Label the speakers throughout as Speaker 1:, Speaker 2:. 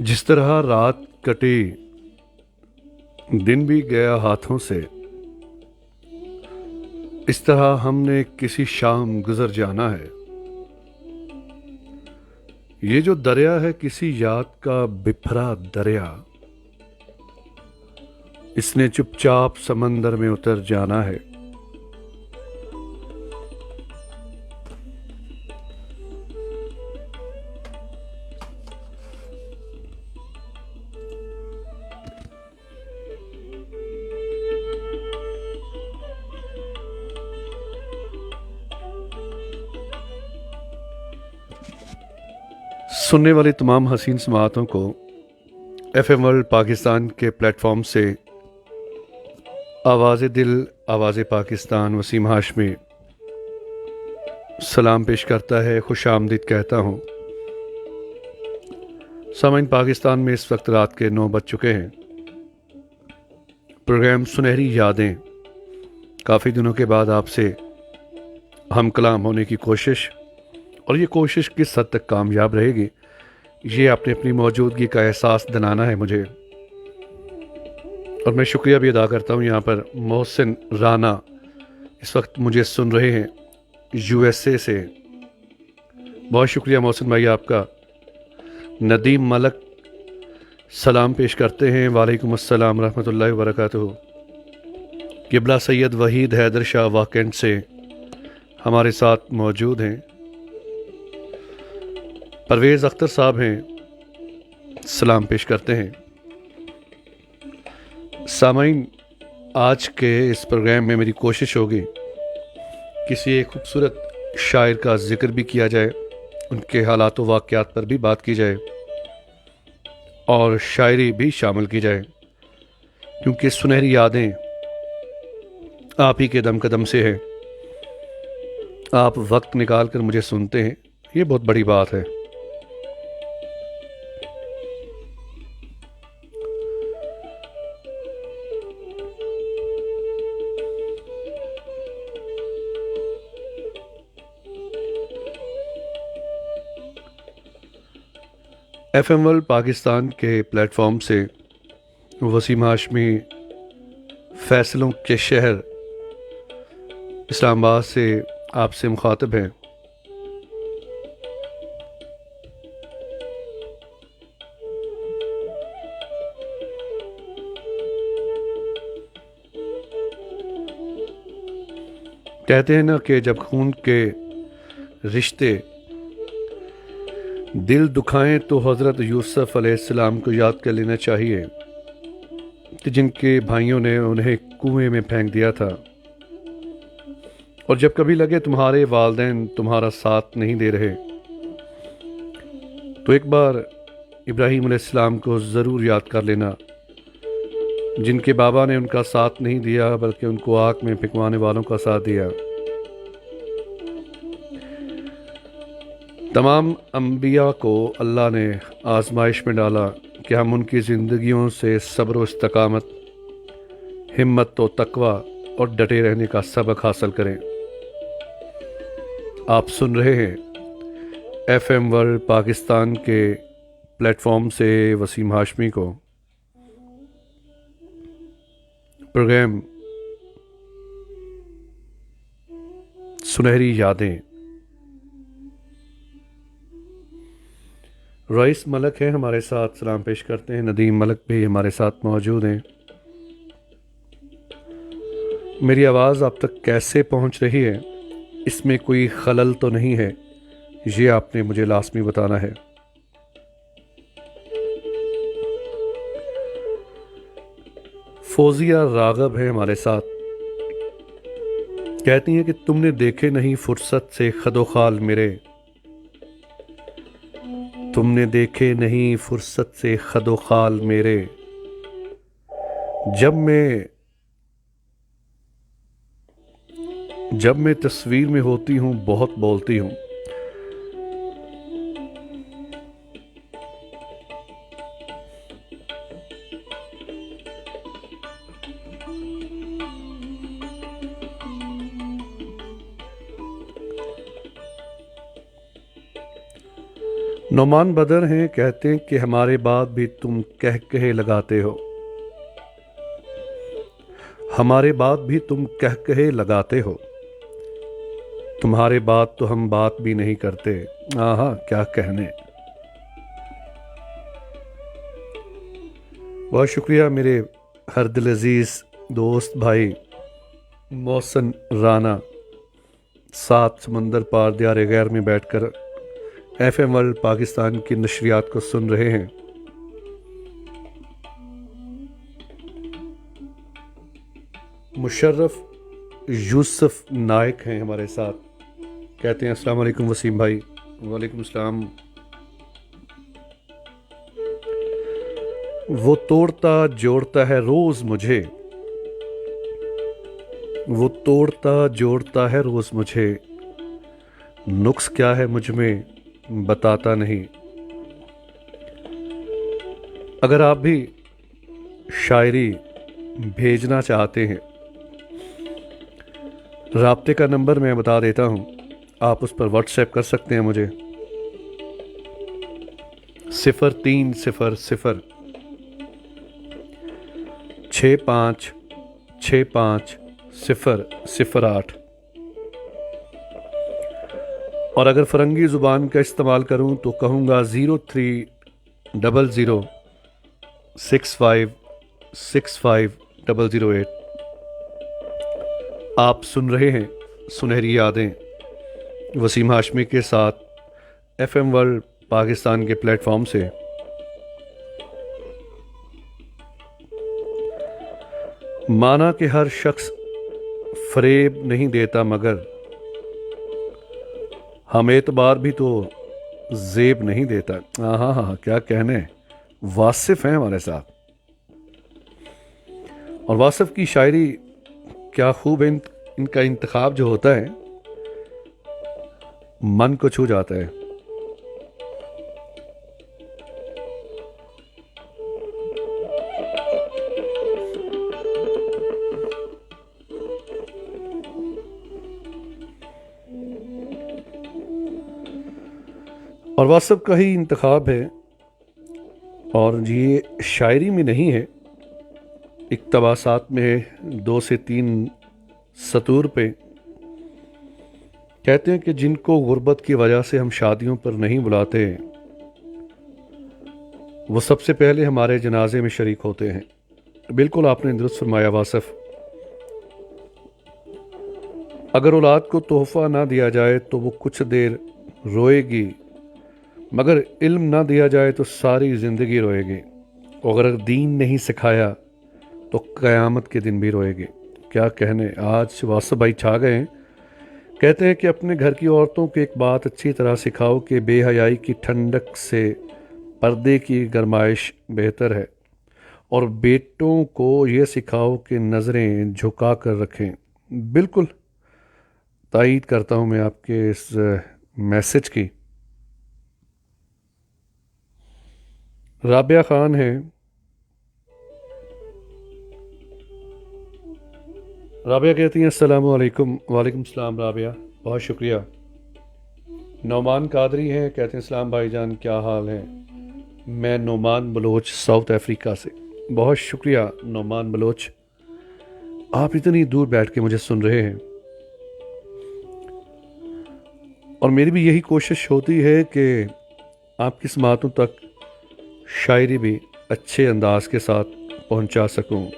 Speaker 1: जिस तरह रात कटी, दिन भी गया हाथों से, इस तरह हमने किसी शाम गुजर जाना है। ये जो दरिया है किसी याद का बिफरा दरिया, इसने चुपचाप समंदर में उतर जाना है। सुनने वाली तमाम हसीन समातों को एफएम वर्ल्ड पाकिस्तान के प्लेटफॉर्म से आवाज़ दिल, आवाज़ पाकिस्तान वसीम हाशमी सलाम पेश करता है, खुश आमदीद कहता हूँ। सामाइन, पाकिस्तान में इस वक्त रात के 9 बज चुके हैं। प्रोग्राम सुनहरी यादें, काफ़ी दिनों के बाद आपसे हम कलाम होने की कोशिश, और ये कोशिश किस हद तक कामयाब रहेगी ये आपने अपनी मौजूदगी का एहसास दिलाना है मुझे। और मैं शुक्रिया भी अदा करता हूँ, यहाँ पर मोहसिन राना इस वक्त मुझे सुन रहे हैं यूएसए से। बहुत शुक्रिया मोहसिन भाई आपका। नदीम मलक सलाम पेश करते हैं, वालेकुम अस्सलाम रहमतुल्लाहि व बरकातुहू। किबला सैयद वहीद हैदर शाह वाकंड से हमारे साथ मौजूद हैं। परवेज़ अख्तर साहब हैं, सलाम पेश करते हैं। सामाइन, आज के इस प्रोग्राम में मेरी कोशिश होगी किसी एक खूबसूरत शायर का जिक्र भी किया जाए, उनके हालात व वाक़यात पर भी बात की जाए और शायरी भी शामिल की जाए, क्योंकि सुनहरी यादें आप ही के दम कदम से है। आप वक्त निकाल कर मुझे सुनते हैं, ये बहुत बड़ी बात है। एफएम वर्ल्ड पाकिस्तान के प्लेटफॉर्म से वसीम हाशमी फैसलों के शहर इस्लामाबाद से आपसे मुखातब हैं। कहते हैं ना कि जब खून के रिश्ते दिल दुखाएं तो हज़रत यूसुफ अलैहिस्सलाम को याद कर लेना चाहिए कि जिनके भाइयों ने उन्हें कुएं में फेंक दिया था। और जब कभी लगे तुम्हारे वालिदैन तुम्हारा साथ नहीं दे रहे, तो एक बार इब्राहीम अलैहिस्सलाम को ज़रूर याद कर लेना, जिनके बाबा ने उनका साथ नहीं दिया बल्कि उनको आग में फेंकवाने वालों का साथ दिया। तमाम अम्बिया को अल्लाह ने आजमाइश में डाला कि हम उनकी ज़िंदगियों से सब्र व इस्तकामत, हिम्मत व तकवा और डटे रहने का सबक हासिल करें। आप सुन रहे हैं एफएम वर्ल्ड पाकिस्तान के प्लेटफॉर्म से वसीम हाशमी को। प्रोग्राम सुनहरी यादें। रईस मलक हैं हमारे साथ, सलाम पेश करते हैं। नदीम मलक भी हमारे साथ मौजूद हैं। मेरी आवाज़ आप तक कैसे पहुंच रही है, इसमें कोई खलल तो नहीं है, ये आपने मुझे लाज़मी बताना है। फौजिया रागब है हमारे साथ, कहती हैं कि तुमने देखे नहीं फुर्सत से खदोखाल मेरे, तुमने देखे नहीं फुर्सत से खदोखाल मेरे, जब मैं तस्वीर में होती हूँ बहुत बोलती हूँ। नौमान बदर हैं, कहते हैं कि हमारे बाद भी तुम कह कहे लगाते हो, हमारे बाद भी तुम कह कहे लगाते हो, तुम्हारे बाद तो हम बात भी नहीं करते। आहा क्या कहने। बहुत शुक्रिया मेरे हर दिल अजीज दोस्त भाई मोहसन राना, सात समंदर पार दियारे गैर में बैठकर FM वर्ल्ड पाकिस्तान की नशरियात को सुन रहे हैं। मुशर्रफ यूसुफ नायक हैं हमारे साथ, कहते हैं अस्सलाम वालेकुम वसीम भाई। वालेकुम अस्सलाम। वो तोड़ता जोड़ता है रोज मुझे, वो तोड़ता जोड़ता है रोज मुझे, नुक्स क्या है मुझ में बताता नहीं। अगर आप भी शायरी भेजना चाहते हैं, राब्ते का नंबर मैं बता देता हूं, आप उस पर व्हाट्सएप कर सकते हैं मुझे 0300 6565 008। और अगर फ़रंगी ज़ुबान का इस्तेमाल करूं तो कहूँगा 03006565 008। आप सुन रहे हैं सुनहरी यादें वसीम हाशमी के साथ FM वर्ल्ड पाकिस्तान के प्लेटफॉर्म से। माना कि हर शख्स फरेब नहीं देता, मगर हम एतबार भी तो जेब नहीं देता। हाँ हाँ क्या कहने, वासिफ हैं हमारे साथ। और वासिफ की शायरी क्या खूब है, इनका इंतखाब जो होता है मन को छू जाता है। और वासिफ का ही इंतखाब है, और ये शायरी में नहीं है, इक़्तिबासात में 2 से 3 सतूर पे कहते हैं कि जिनको गुर्बत की वजह से हम शादियों पर नहीं बुलाते, वो सबसे पहले हमारे जनाजे में शरीक होते हैं। बिल्कुल आपने दुरुस्त फरमाया वासिफ। अगर औलाद को तोहफा ना दिया जाए तो वो कुछ देर रोएगी, मगर इल्म ना दिया जाए तो सारी ज़िंदगी रोएगी। और अगर दीन नहीं सिखाया तो क़यामत के दिन भी रोएगी। क्या कहने, आज वासिफ भाई छा गए हैं। कहते हैं कि अपने घर की औरतों को एक बात अच्छी तरह सिखाओ कि बेहयाई की ठंडक से पर्दे की गरमाइश बेहतर है, और बेटों को ये सिखाओ कि नज़रें झुका कर रखें। बिल्कुल तायीद करता हूँ मैं आपके इस मैसेज की। राबिया खान है, राबिया कहती हैं अस्सलाम वालेकुम। वालेकुम सलाम राबिया, बहुत शुक्रिया। नौमान कादरी हैं, कहते हैं सलाम भाईजान, क्या हाल है। मैं नौमान बलोच साउथ अफ्रीका से। बहुत शुक्रिया नौमान बलोच, आप इतनी दूर बैठ के मुझे सुन रहे हैं। और मेरी भी यही कोशिश होती है कि आपकी समातों तक शायरी भी अच्छे अंदाज के साथ पहुंचा सकूं।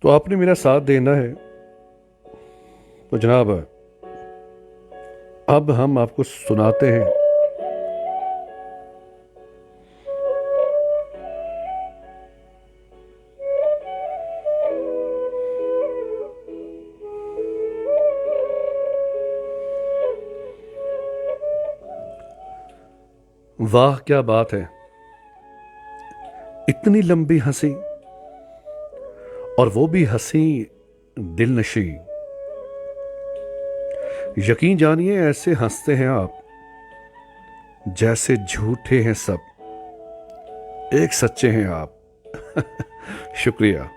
Speaker 1: तो आपने मेरा साथ देना है। तो जनाब अब हम आपको सुनाते हैं वाह क्या बात है, इतनी लंबी हंसी, और वो भी हंसी दिलनशी। यकीन जानिए ऐसे हंसते हैं आप जैसे झूठे हैं सब, एक सच्चे हैं आप। शुक्रिया।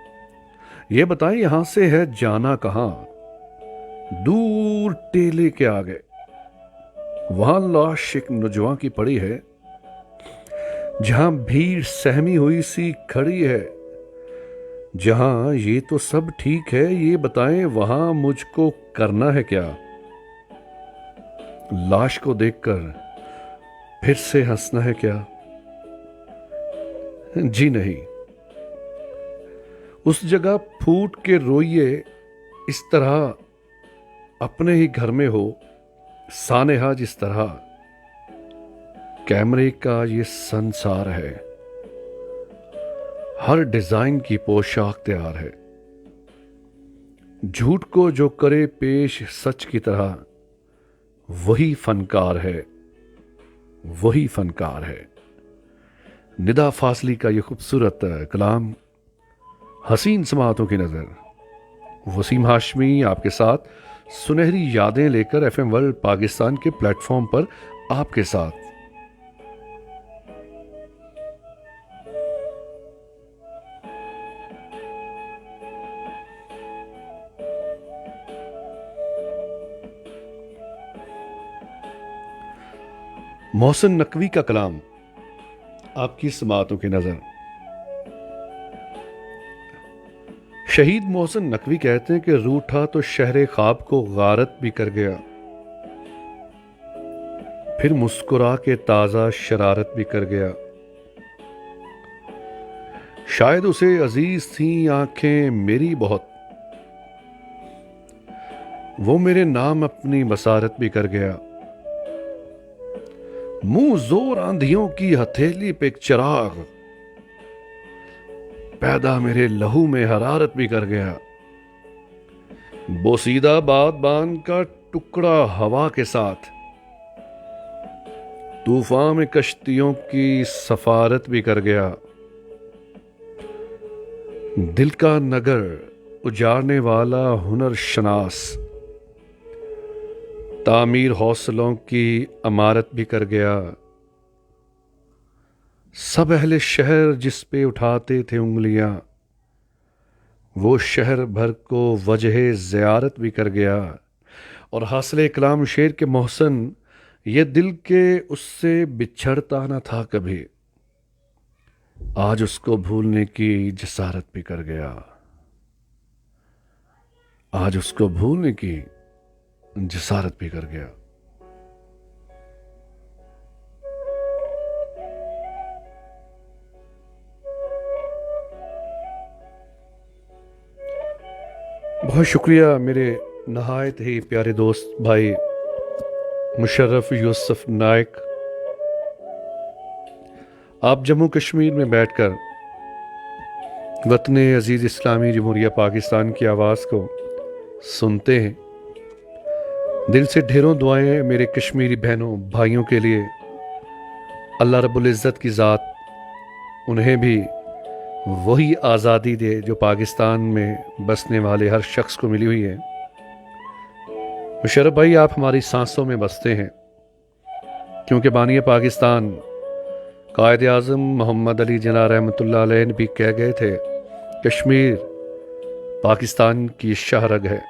Speaker 1: ये बताएं यहां से है जाना कहां, दूर टेले के आगे वहां लाश एक नौजवान की पड़ी है, जहां भीड़ सहमी हुई सी खड़ी है। जहां ये तो सब ठीक है, ये बताएं वहां मुझको करना है क्या? लाश को देखकर फिर से हंसना है क्या? जी नहीं। उस जगह फूट के रोइए, इस तरह अपने ही घर में हो, सानेहा जिस तरह। कैमरे का ये संसार है, हर डिजाइन की पोशाक तैयार है। झूठ को जो करे पेश सच की तरह, वही फनकार है, वही फनकार है। निदा फासली का ये खूबसूरत कलाम हसीन समातों की नजर। वसीम हाशमी आपके साथ सुनहरी यादें लेकर एफएम वर्ल्ड पाकिस्तान के प्लेटफॉर्म पर आपके साथ। मोहसिन नकवी का कलाम आपकी समातों की नजर। शहीद मोहसिन नकवी कहते हैं कि रूठा तो शहरे ख्वाब को गारत भी कर गया, फिर मुस्कुरा के ताजा शरारत भी कर गया। शायद उसे अजीज थी आंखें मेरी बहुत, वो मेरे नाम अपनी बसारत भी कर गया। मुंह जोर आंधियों की हथेली पे एक चिराग, पैदा मेरे लहू में हरारत भी कर गया। बोसीदा बादबान का टुकड़ा हवा के साथ, तूफान में कश्तियों की सफारत भी कर गया। दिल का नगर उजाड़ने वाला हुनर शनास, तामीर हौसलों की अमारत भी कर गया। सब अहले शहर जिस पे उठाते थे उंगलियां, वो शहर भर को वजह ज़ियारत भी कर गया। और हासिल कलाम शेर के मोहसिन, ये दिल के उससे बिछड़ता न था कभी, आज उसको भूलने की जसारत भी कर गया। आज उसको भूलने की जसारत भी कर गया। बहुत शुक्रिया मेरे नहायत ही प्यारे दोस्त भाई मुशर्रफ यूसुफ नाइक। आप जम्मू कश्मीर में बैठकर वतन अजीज़ इस्लामी जमहूरिया पाकिस्तान की आवाज़ को सुनते हैं। दिल से ढेरों दुआएं मेरे कश्मीरी बहनों भाइयों के लिए। अल्लाह रब्बुल इज़्ज़त की ज़ात उन्हें भी वही आज़ादी दे जो पाकिस्तान में बसने वाले हर शख्स को मिली हुई है। मुशर्रफ भाई, आप हमारी सांसों में बसते हैं, क्योंकि बानी पाकिस्तान कायद आज़म मोहम्मद अली जिन्ना रहमतुल्लाह अलैह ने भी कह गए थे, कश्मीर पाकिस्तान की शाहरग है।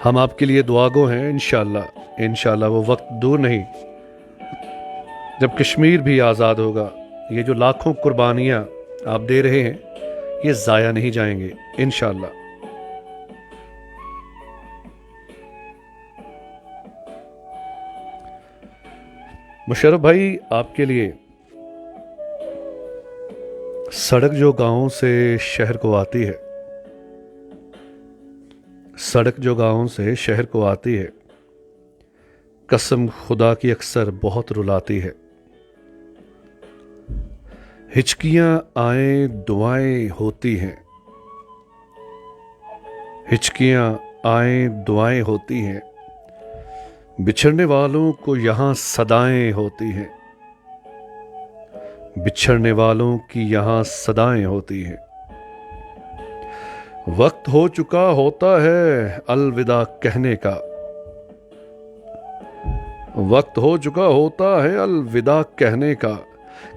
Speaker 1: हम आपके लिए दुआगो हैं। इंशाअल्लाह वो वक्त दूर नहीं जब कश्मीर भी आज़ाद होगा। ये जो लाखों कुर्बानियाँ आप दे रहे हैं, ये ज़ाया नहीं जाएंगे इंशाअल्लाह। मुशर्रफ भाई, आपके लिए सड़क जो गांवों से शहर को आती है, सड़क जो गांवों से शहर को आती है, कसम खुदा की अक्सर बहुत रुलाती है। हिचकियां आए दुआएं होती हैं, हिचकियां आए दुआएं होती हैं, बिछड़ने वालों को यहाँ सदाएं होती हैं, बिछड़ने वालों की यहाँ सदाएं होती हैं। वक्त हो चुका होता है अलविदा कहने का, वक्त हो चुका होता है अलविदा कहने का।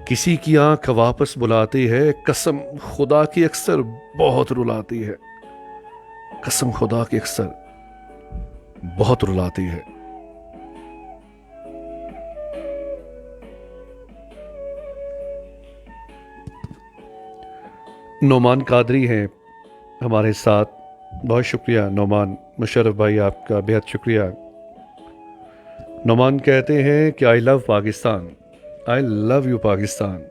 Speaker 1: किसी की आंख वापस बुलाती है, कसम खुदा की अक्सर बहुत रुलाती है, कसम खुदा की अक्सर बहुत रुलाती है। नोमान कादरी हैं हमारे साथ। बहुत शुक्रिया नोमान। मुशर्रफ भाई आपका बेहद शुक्रिया। नोमान कहते हैं कि I love Pakistan, I love you Pakistan.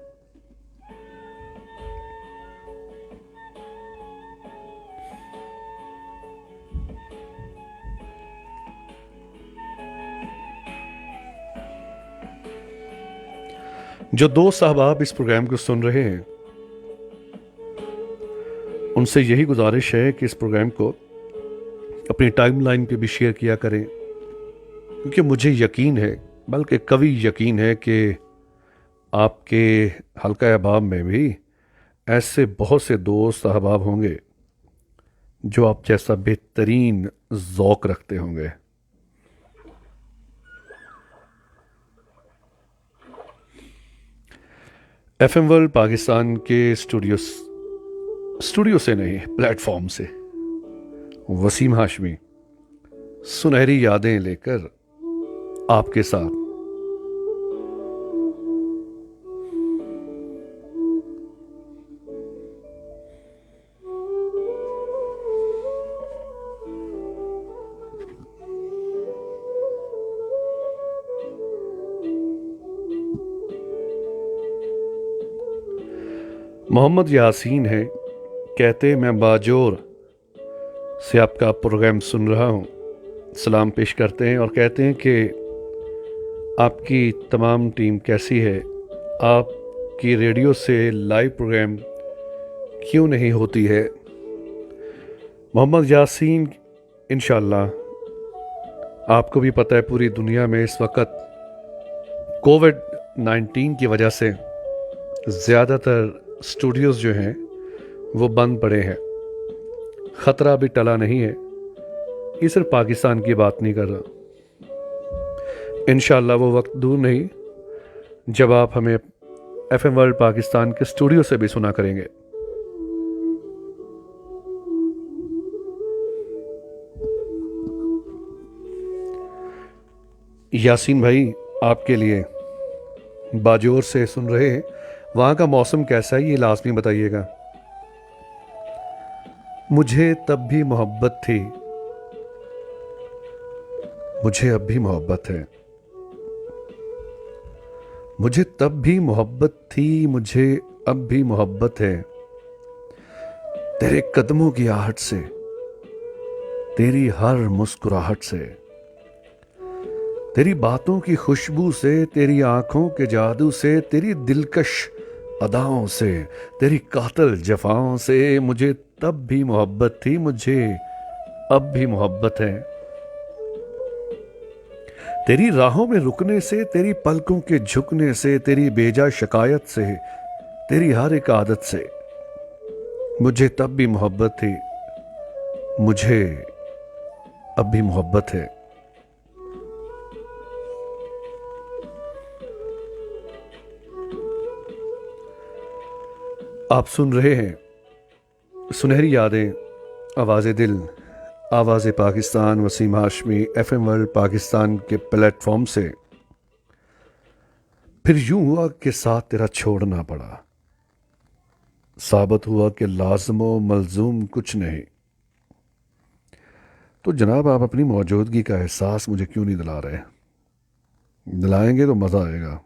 Speaker 1: जो दोस्त साहब इस प्रोग्राम को सुन रहे हैं, उनसे यही गुजारिश है कि इस प्रोग्राम को अपनी टाइमलाइन पे भी शेयर किया करें, क्योंकि मुझे यकीन है, बल्कि कभी यकीन है कि आपके हल्का अहबाब में भी ऐसे बहुत से दोस्त अहबाब होंगे जो आप जैसा बेहतरीन ज़ौक़ रखते होंगे। एफएम वर्ल्ड पाकिस्तान के स्टूडियो से नहीं, प्लेटफॉर्म से वसीम हाशमी सुनहरी यादें लेकर आपके साथ। मोहम्मद यासीन है, कहते मैं बाजोर से आपका प्रोग्राम सुन रहा हूँ। सलाम पेश करते हैं और कहते हैं कि आपकी तमाम टीम कैसी है, आपकी रेडियो से लाइव प्रोग्राम क्यों नहीं होती है। मोहम्मद यासीन, इंशाल्लाह आपको भी पता है पूरी दुनिया में इस वक्त कोविड-19 की वजह से ज़्यादातर स्टूडियोज़ जो हैं वो बंद पड़े हैं। ख़तरा भी टला नहीं है। ये सिर्फ पाकिस्तान की बात नहीं कर रहा। इंशाअल्लाह वो वक्त दूर नहीं जब आप हमें एफएम वर्ल्ड पाकिस्तान के स्टूडियो से भी सुना करेंगे। यासीन भाई, आपके लिए बाजोर से सुन रहे हैं, वहाँ का मौसम कैसा है ये लाजमी बताइएगा। मुझे तब भी मोहब्बत थी, मुझे अब भी मोहब्बत है। मुझे तब भी मोहब्बत थी, मुझे अब भी मोहब्बत है। तेरे कदमों की आहट से, तेरी हर मुस्कुराहट से, तेरी बातों की खुशबू से, तेरी आंखों के जादू से, तेरी दिलकश अदाओं से, तेरी कातिल जफाओं से। मुझे तब भी मोहब्बत थी, मुझे अब भी मोहब्बत है। तेरी राहों में रुकने से, तेरी पलकों के झुकने से, तेरी बेजा शिकायत से, तेरी हर एक आदत से। मुझे तब भी मोहब्बत थी, मुझे अब भी मोहब्बत है। आप सुन रहे हैं सुनहरी यादें, आवाज़े दिल, आवाज़े पाकिस्तान, वसीम हाशमी, एफएम वर्ल्ड पाकिस्तान के प्लेटफॉर्म से। फिर यूं हुआ कि साथ तेरा छोड़ना पड़ा, साबित हुआ कि लाज़िम मलजूम कुछ नहीं। तो जनाब, आप अपनी मौजूदगी का एहसास मुझे क्यों नहीं दिला रहे? दिलाएंगे तो मज़ा आएगा।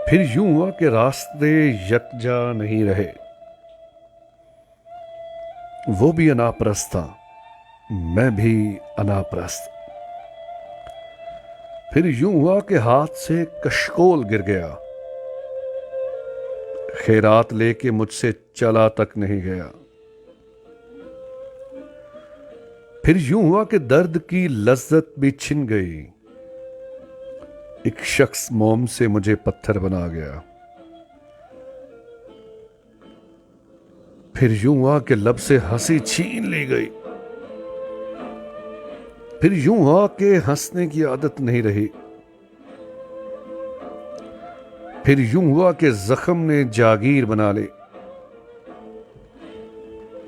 Speaker 1: फिर यूं हुआ कि रास्ते यकजा नहीं रहे, वो भी अनाप्रस्त था, मैं भी अनाप्रस्त। फिर यूं हुआ कि हाथ से कशकोल गिर गया, खैरात लेके मुझसे चला तक नहीं गया। फिर यूं हुआ कि दर्द की लज्जत भी छिन गई, एक शख्स मोम से मुझे पत्थर बना गया। फिर यूं हुआ कि लब से हंसी छीन ली गई। फिर यूं हुआ कि हंसने की आदत नहीं रही। फिर यूं हुआ कि जख्म ने जागीर बना ली।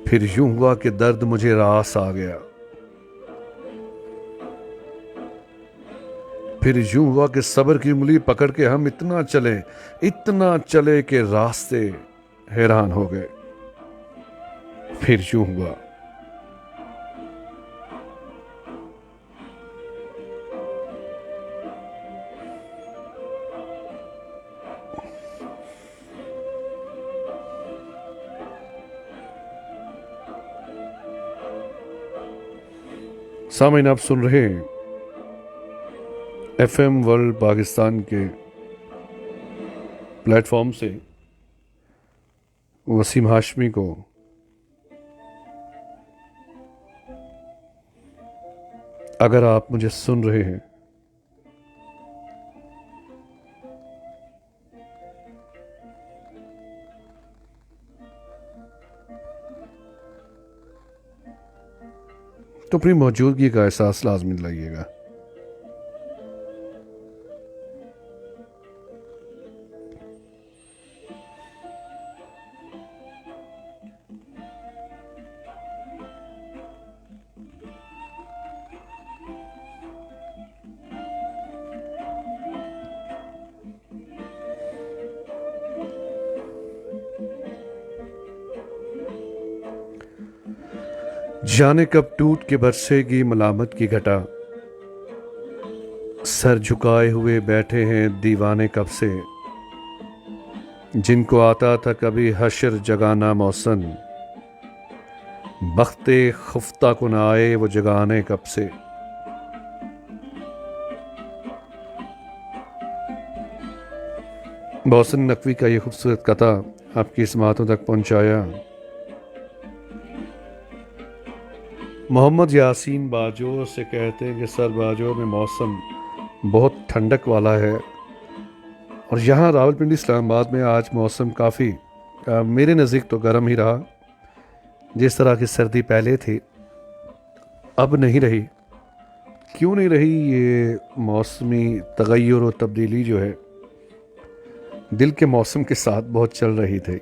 Speaker 1: फिर यूं हुआ कि दर्द मुझे रास आ गया। फिर यूं हुआ कि सब्र की उंगली पकड़ के हम इतना चले कि रास्ते हैरान हो गए। फिर यूं हुआ। सामीन, आप सुन रहे हैं FM वर्ल्ड पाकिस्तान के प्लेटफॉर्म से वसीम हाशमी को। अगर आप मुझे सुन रहे हैं तो अपनी मौजूदगी का एहसास लाजमी दिलाइएगा। जाने कब टूट के बरसेगी मलामत की घटा, सर झुकाए हुए बैठे हैं दीवाने कब से। जिनको आता था कभी हशर जगाना मौसम, बख्ते खुफ्ता को न आए वो जगाने कब से। मोहसिन नकवी का ये खूबसूरत कथा आपकी समातों तक पहुंचाया मोहम्मद यासीन बाजोर से कहते हैं कि सर बाजोर में मौसम बहुत ठंडक वाला है, और यहाँ रावलपिंडी इस्लामाबाद में आज मौसम काफ़ी मेरे नज़दीक तो गर्म ही रहा। जिस तरह की सर्दी पहले थी अब नहीं रही। क्यों नहीं रही? ये मौसमी तगय्युर और तब्दीली जो है दिल के मौसम के साथ बहुत चल रही थी।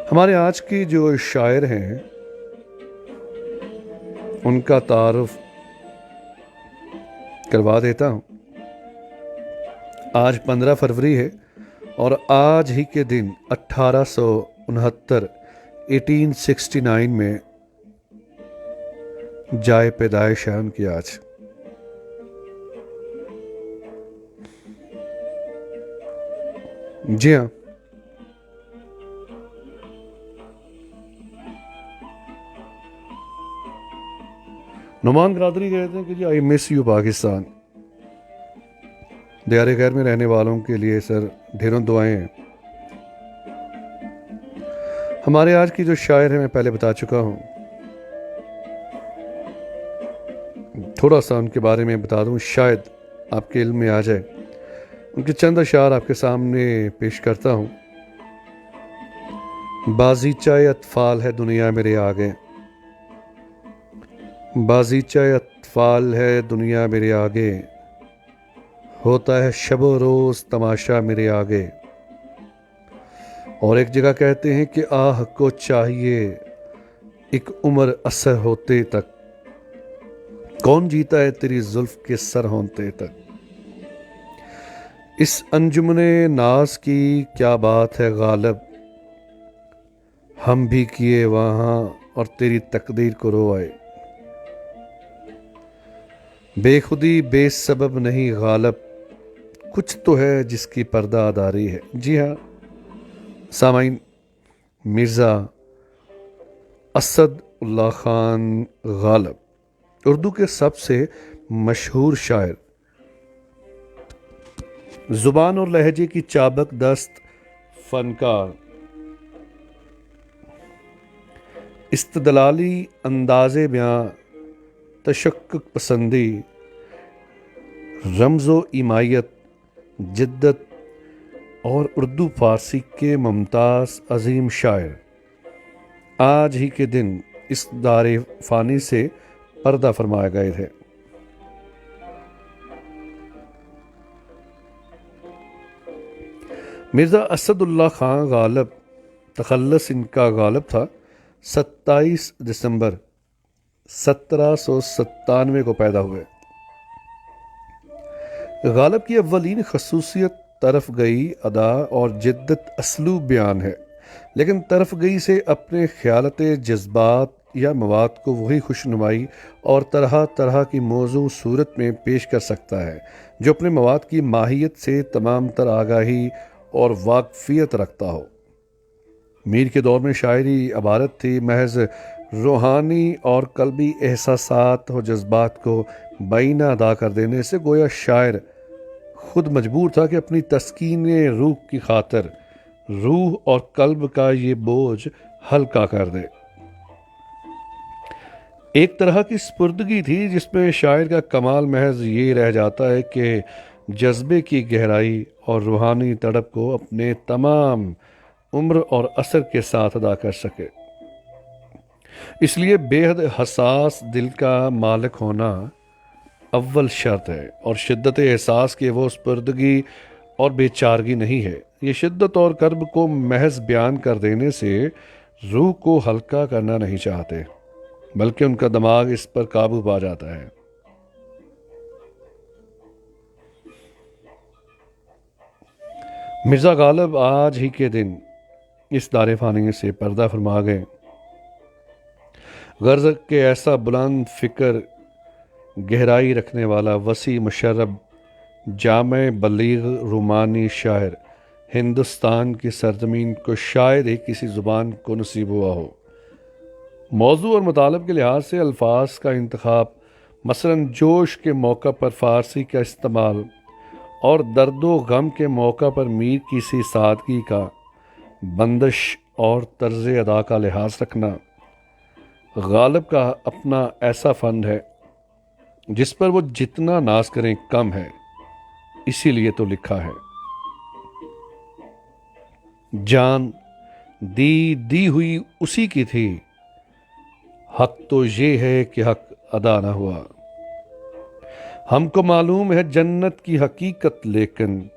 Speaker 1: हमारे आज की जो शायर हैं उनका तारुफ करवा देता हूँ। आज 15 फरवरी है और आज ही के दिन 1869 में जाए पैदाइश है उनकी आज। जी हाँ, नुमान बरादरी कहते हैं कि जी आई मिस यू पाकिस्तान। दियारे खैर में रहने वालों के लिए सर ढेरों दुआएं हैं। हमारे आज की जो शायर है मैं पहले बता चुका हूं, थोड़ा सा उनके बारे में बता दूं, शायद आपके इल्म में आ जाए। उनके चंद अशार आपके सामने पेश करता हूं। बाजीचाए अतफाल है दुनिया मेरे आगे, बाजीचाए अतफाल है दुनिया मेरे आगे, होता है शबो रोज़ तमाशा मेरे आगे। और एक जगह कहते हैं कि आह को चाहिए एक उम्र असर होते तक, कौन जीता है तेरी जुल्फ के सर होते तक। इस अंजुमने नाज की क्या बात है गालब, हम भी किए वहाँ और तेरी तकदीर को रोए। बेखुदी बेसबब नहीं गालब, कुछ तो है जिसकी पर्दादारी है। जी हाँ सामाइन, मिर्ज़ा असद उल्लाह खान गालिब उर्दू के सबसे मशहूर शायर, ज़ुबान और लहजे की चाबक दस्त फनकार, इस्तदलाली अंदाज़े बयां, तशक्कुक पसंदी, रमज़ो इमायत, जिद्दत और उर्दू फ़ारसी के मुमताज़ अजीम शायर। आज ही के दिन इस दारे फानी से पर्दा फरमाए गए थे। मिर्ज़ा असदुल्ला खान गालिब, तखल्लुस इनका गालिब था, 27 दिसंबर 1797 को पैदा हुए। गालिब की अव्वलीन खसूसियत तरफ गई अदा और जिद्दत असलूब बयान है, लेकिन तरफ गई से अपने ख्यालत जज्बात या मवाद को वही खुशनुमाई और तरह तरह की मौजू सूरत में पेश कर सकता है जो अपने मवाद की माहियत से तमाम तर आगाही और वाकफियत रखता हो। मीर के दौर में शायरी इबारत थी महज रूहानी और कल्बी एहसासात और जज्बात को बैना अदा कर देने से। गोया शायर खुद मजबूर था कि अपनी तस्कीन रूह की खातिर रूह और कल्ब का ये बोझ हल्का कर दे। एक तरह की स्पुर्दगी थी जिसमें शायर का कमाल महज ये रह जाता है कि जज्बे की गहराई और रूहानी तड़प को अपने तमाम उम्र और असर के साथ अदा कर सके। इसलिए बेहद हसास दिल का मालिक होना अव्वल शर्त है, और शिद्दत एहसास की वो स्पुर्दगी और बेचारगी नहीं है। ये शिद्दत और कर्ब को महज बयान कर देने से रूह को हल्का करना नहीं चाहते, बल्कि उनका दिमाग इस पर काबू पा जाता है। मिर्ज़ा गालिब आज ही के दिन इस दारे फानी से पर्दा फरमा गए। गर्ज के ऐसा बुलंद फिक्र गहराई रखने वाला वसी मुशर्रब जामे बलीग रूमानी शायर हिंदुस्तान की सरजमीन को शायद ही किसी ज़ुबान को नसीब हुआ हो। मौजू और मुतालब के लिहाज से अल्फाज का इंतखाब, मसलन जोश के मौका पर फ़ारसी का इस्तेमाल और दर्दो गम के मौका पर मीर की सी सादगी का बंदिश और तर्ज अदा का लिहाज रखना गालिब का अपना ऐसा फ़न है जिस पर वो जितना नाज करें कम है। इसीलिए तो लिखा है, जान दी हुई उसी की थी, हक तो ये है कि हक अदा ना हुआ। हमको मालूम है जन्नत की हकीकत, लेकिन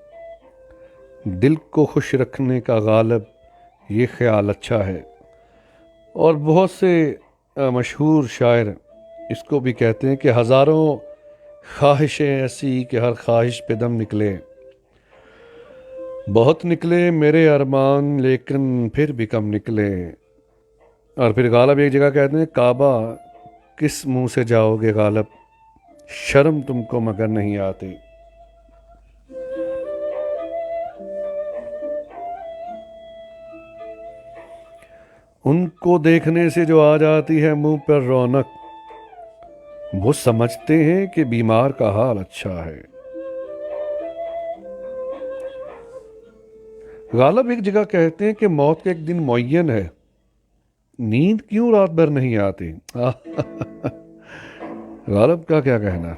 Speaker 1: दिल को खुश रखने का गालिब ये ख्याल अच्छा है। और बहुत से मशहूर शायर इसको भी कहते हैं कि हज़ारों ख्वाहिशें ऐसी कि हर ख्वाहिश पे दम निकले, बहुत निकले मेरे अरमान लेकिन फिर भी कम निकले। और फिर गालिब एक जगह कहते हैं, काबा किस मुंह से जाओगे गालिब, शर्म तुमको मगर नहीं आती। उनको देखने से जो आ जाती है मुंह पर रौनक, वो समझते हैं कि बीमार का हाल अच्छा है। गालिब एक जगह कहते हैं कि मौत का एक दिन मुअय्यन है, नींद क्यों रात भर नहीं आती। गालिब का क्या कहना।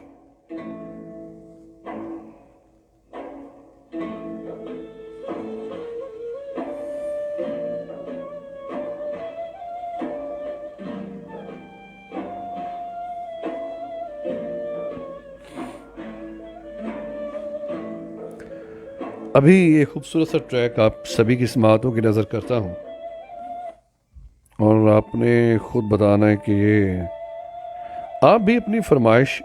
Speaker 1: अभी ये खूबसूरत सा ट्रैक आप सभी की समातों की नज़र करता हूँ, और आपने खुद बताना है कि ये आप भी अपनी फरमाइश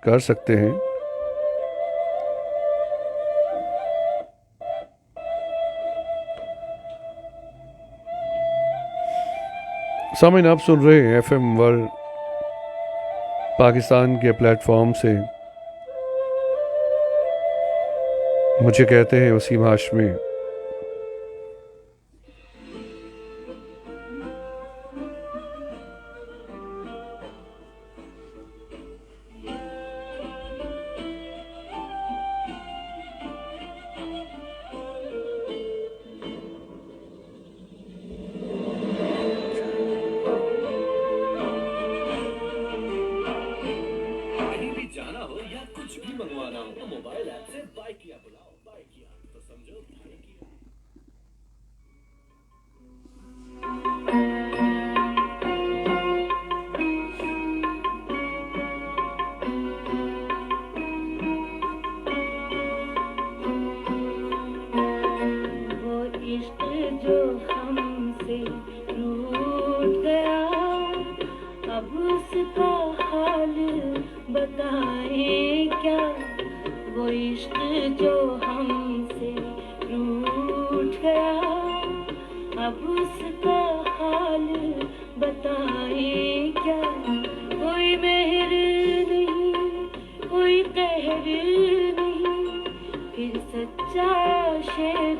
Speaker 1: कर सकते हैं। सामने आप सुन रहे हैं FM वर्ल्ड पाकिस्तान के प्लेटफॉर्म से। मुझे कहते हैं वसीम हाशमी।
Speaker 2: जाना हो या कुछ भी मंगवाना हो तो मोबाइल ऐप से बाय किया बुलाओ, बाय किया तो समझो भाई किया। बताएं क्या वो इश्क जो हमसे रूठ गया, अब उसका हाल बताएं क्या। कोई मेहर नहीं, कोई कहर नहीं, फिर सच्चा शेर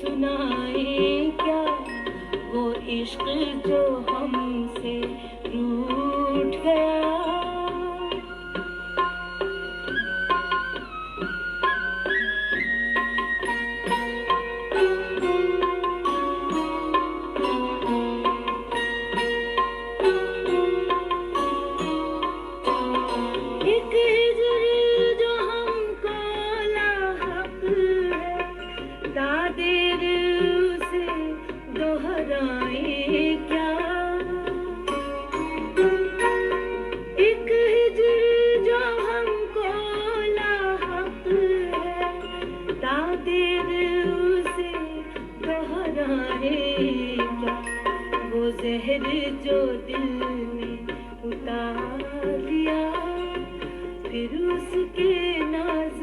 Speaker 2: सुनाएं क्या वो इश्क जो हमसे रूठ गया। जहर जो दिल में उतार दिया, फिर उसके नाज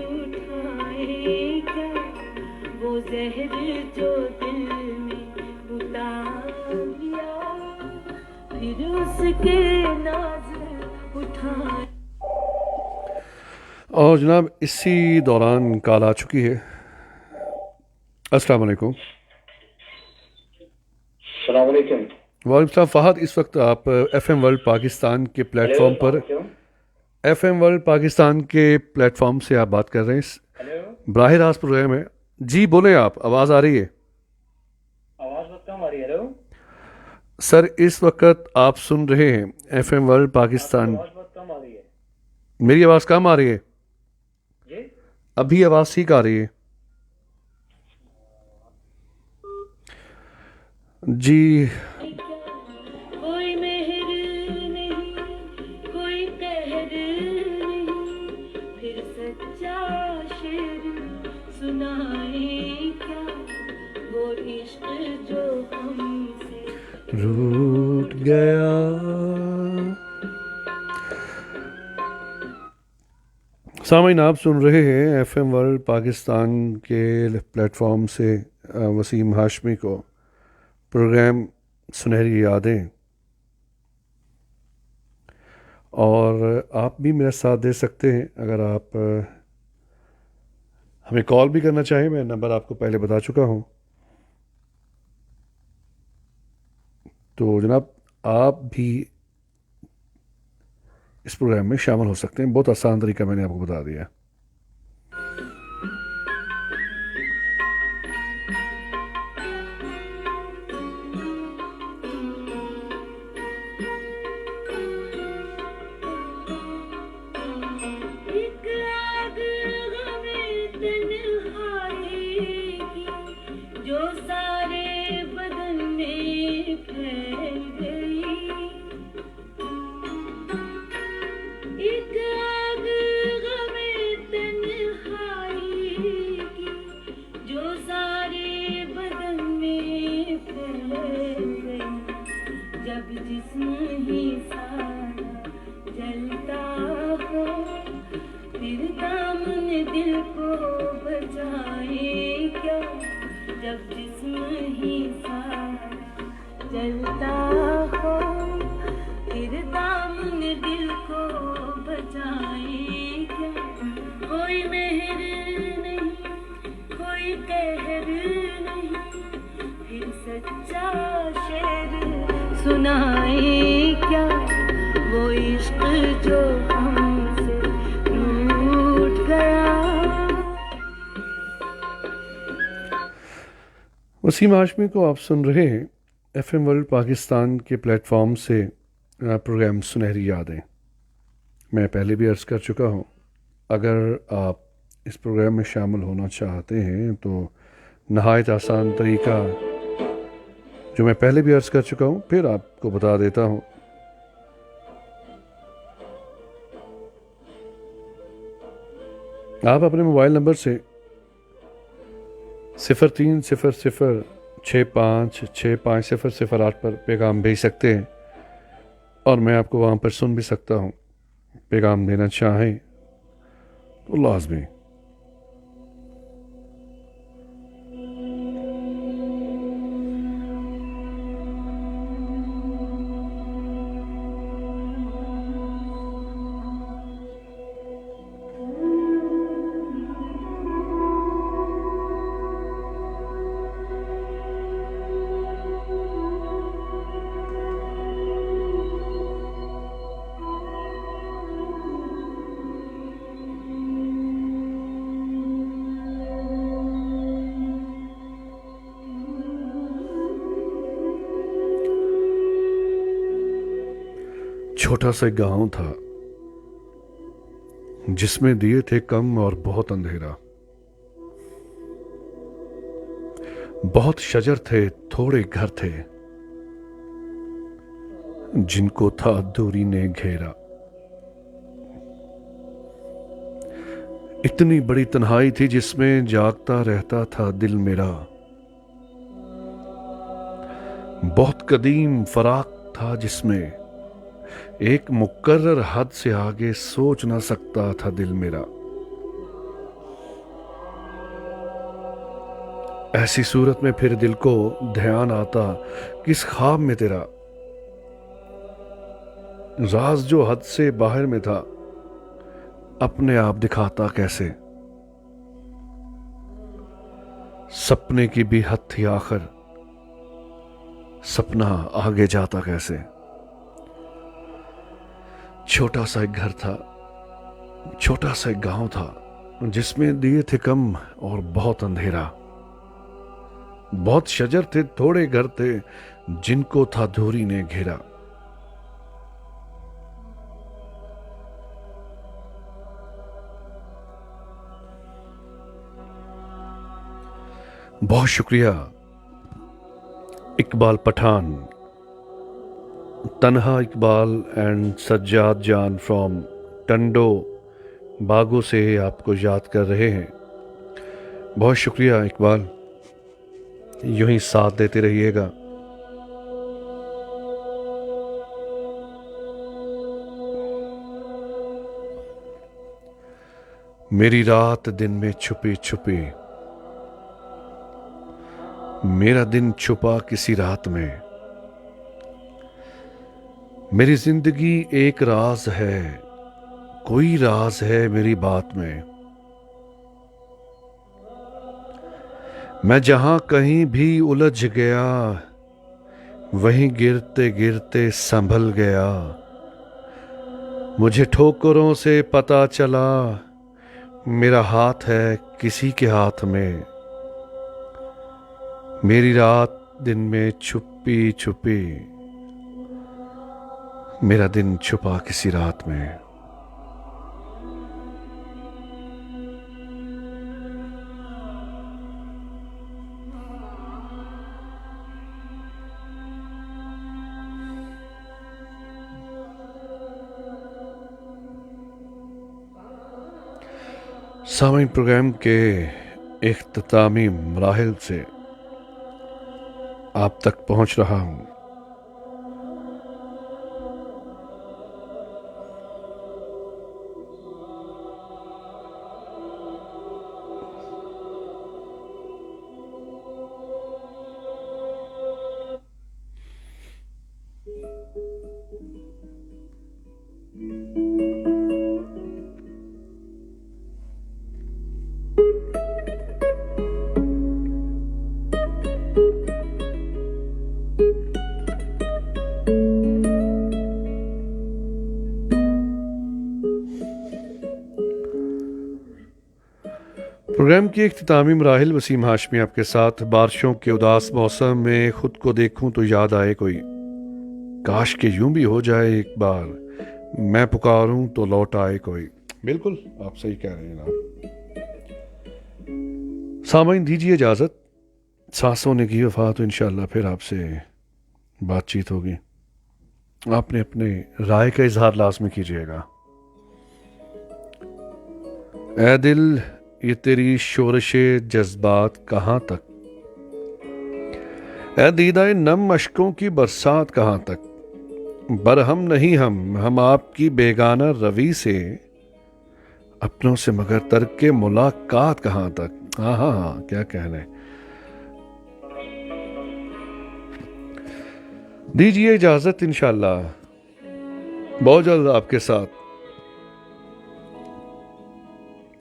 Speaker 2: उठाए क्या। वो जहर जो दिल में उतार दिया, फिर उसके नाज उठाए।
Speaker 1: और जनाब इसी दौरान कॉल आ चुकी है। अस्सलाम वालेकुम। वालेकुम सलाम फ़हद, इस वक्त आप FM वर्ल्ड पाकिस्तान के प्लेटफॉर्म पर FM वर्ल्ड पाकिस्तान के प्लेटफॉर्म से आप बात कर रहे हैं। बराह रास्त प्रोग्राम है जी, बोले आप, आवाज़ आ रही है?
Speaker 3: आवाज़ बहुत कम आ रही है। हेलो
Speaker 1: सर, इस वक्त आप सुन रहे हैं FM वर्ल्ड पाकिस्तान।
Speaker 3: आवाज़ बहुत कम आ रही है
Speaker 1: मेरी आवाज़ कम आ रही है?
Speaker 3: जी।
Speaker 1: अभी आवाज़ ठीक आ रही है जी।
Speaker 2: कोई मेहर नहीं, कोई कहर नहीं, फिर सच्चा शेर सुनाए क्या वो इश्क जो हमसे
Speaker 1: रूठ गया। सामीन, आप सुन रहे हैं FM वर्ल्ड पाकिस्तान के प्लेटफॉर्म से वसीम हाशमी को प्रोग्राम सुनहरी यादें। और आप भी मेरा साथ दे सकते हैं अगर आप हमें कॉल भी करना चाहें। मैं नंबर आपको पहले बता चुका हूं। तो जनाब आप भी इस प्रोग्राम में शामिल हो सकते हैं। बहुत आसान तरीका मैंने आपको बता दिया।
Speaker 2: जो सारे बदन में फैल गई, एक आग गमे तन्हाई की, जो सारे बदन में फैल गई। जब जिस्म ही सारा जलता हो, फिर दामन दिल को बचाए क्या। जब जिस्म ही सारा जलता हो, फिर दामन दिल को बचाए क्या। कोई मेहर नहीं, कोई कहर नहीं, फिर सच्चा शेर सुनाए क्या वो इश्क जो हमसे रूठ गया।
Speaker 1: वसीम हाशमी को आप सुन रहे हैं FM वर्ल्ड पाकिस्तान के प्लेटफॉर्म से प्रोग्राम सुनहरी यादें। मैं पहले भी अर्ज़ कर चुका हूं, अगर आप इस प्रोग्राम में शामिल होना चाहते हैं तो नहायत आसान तरीका जो मैं पहले भी अर्ज़ कर चुका हूं, फिर आपको बता देता हूं। आप अपने मोबाइल नंबर से 0300656508 पर पैगाम भेज सकते हैं और मैं आपको वहाँ पर सुन भी सकता हूँ। पैगाम देना चाहें तो लाजमी। छोटा सा गांव था जिसमें दिए थे कम और बहुत अंधेरा। बहुत शजर थे, थोड़े घर थे, जिनको था दूरी ने घेरा। इतनी बड़ी तन्हाई थी जिसमें जागता रहता था दिल मेरा। बहुत कदीम फराक था जिसमें एक मुकर्रर हद से आगे सोच ना सकता था दिल मेरा। ऐसी सूरत में फिर दिल को ध्यान आता किस ख्वाब में तेरा, राज जो हद से बाहर में था अपने आप दिखाता कैसे। सपने की भी हद थी आखिर, सपना आगे जाता कैसे। छोटा सा एक घर था, छोटा सा एक गांव था जिसमें दिए थे कम और बहुत अंधेरा। बहुत शजर थे, थोड़े घर थे, जिनको था दूरी ने घेरा। बहुत शुक्रिया इकबाल पठान, तन्हा इकबाल एंड सज्जाद जान फ्रॉम टंडो बागो से आपको याद कर रहे हैं। बहुत शुक्रिया इकबाल, यूं ही साथ देते रहिएगा। मेरी रात दिन में छुपी छुपी, मेरा दिन छुपा किसी रात में। मेरी जिंदगी एक राज है, कोई राज है मेरी बात में। मैं जहां कहीं भी उलझ गया, वहीं गिरते गिरते संभल गया। मुझे ठोकरों से पता चला, मेरा हाथ है किसी के हाथ में। मेरी रात दिन में छुपी छुपी, मेरा दिन छुपा किसी रात में। सामईन प्रोग्राम के इख्तितामी मराहिल से आप तक पहुंच रहा हूं। प्रोग्राम की इख्तितामी मराहिल, वसीम हाशमी आपके साथ। बारिशों के उदास मौसम में खुद को देखूं तो याद आए कोई, काश के यूं भी हो जाए एक बार, मैं पुकारूं तो लौट आए कोई। बिल्कुल आप सही कह रहे हैं जनाब। सामईन दीजिए इजाज़त, सांसों ने की वफा तो इंशाअल्लाह फिर आपसे बातचीत होगी। आपने अपने राय का इजहार लाजमी कीजिएगा। ऐ दिल ये तेरी शोरशे जज्बात कहाँ तक, ऐ दीदाए नम अश्कों की बरसात कहाँ तक। बरहम नहीं हम आपकी बेगाना रवि से, अपनों से मगर तर्क के मुलाकात कहाँ तक। हाँ हाँ हाँ, क्या कहने। दीजिए इजाजत, इंशाल्लाह बहुत जल्द आपके साथ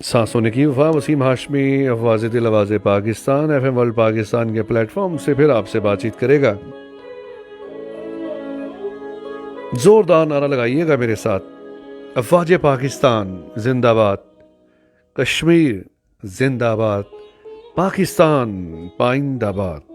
Speaker 1: सांसों ने की वफा। वसीम हाशमी, अफवाज़ दिल आवाज़ पाकिस्तान, FM वर्ल्ड पाकिस्तान के प्लेटफॉर्म से फिर आपसे बातचीत करेगा। जोरदार नारा लगाइएगा मेरे साथ, अफवाज पाकिस्तान जिंदाबाद, कश्मीर जिंदाबाद, पाकिस्तान पाइंदाबाद।